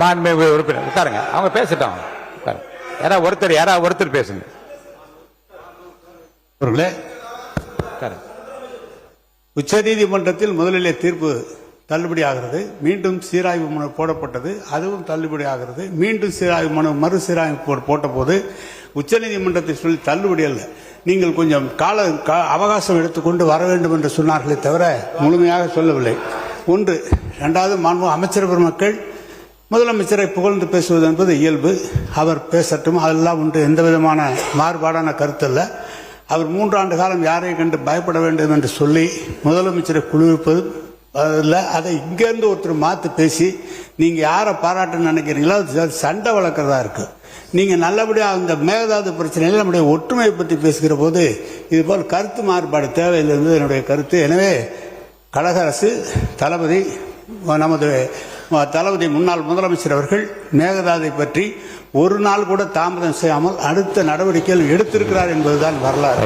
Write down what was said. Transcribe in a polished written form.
மாண்புமிகு உறுப்பினர் உட்காருங்க, அவங்க பேசட்டும். யாராவது ஒருத்தர் பேசுங்க. உச்ச நீதிமன்றத்தில் முதலிலே தீர்ப்பு தள்ளுபடி ஆகிறது, மீண்டும் சீராய்வு மனு போடப்பட்டது, அதுவும் தள்ளுபடி ஆகிறது. மீண்டும் சீராய்வு மனு மறு சீராய்வு போட்ட போது உச்சநீதிமன்றத்தை சொல்லி தள்ளுபடி அல்ல, நீங்கள் கொஞ்சம் அவகாசம் எடுத்துக்கொண்டு வர வேண்டும் என்று சொன்னார்களே தவிர முழுமையாக சொல்லவில்லை. ஒன்று. இரண்டாவது, மாண்பு அமைச்சர் பெருமக்கள் முதலமைச்சரை புகழ்ந்து பேசுவது என்பது இயல்பு, அவர் பேசட்டும், அதெல்லாம் ஒன்று, எந்த விதமான மாறுபாடான கருத்து அல்ல. அவர் 3 ஆண்டு காலம் யாரையும் கண்டு பயப்பட வேண்டும் என்று சொல்லி முதலமைச்சரை குளிர்ப்பது இல்லை. அதை இங்கேருந்து ஒருத்தர் மாற்றி பேசி நீங்கள் யாரை பாராட்டுன்னு நினைக்கிறீங்களோ அது சண்டை வளர்க்குறதா இருக்கு. நீங்கள் நல்லபடியாக அந்த மேகதாது பிரச்சனையில் நம்முடைய ஒற்றுமையை பற்றி பேசுகிற போது இதுபோல் கருத்து மாறுபாடு தேவையில்லை என்பது என்னுடைய கருத்து. எனவே கழக அரசு நமது தளபதி முன்னாள் முதலமைச்சர் அவர்கள் மேகதாதை பற்றி ஒரு நாள் கூட தாமதம் செய்யாமல் அடுத்த நடவடிக்கைகள் எடுத்திருக்கிறார் என்பதுதான் வரலாறு.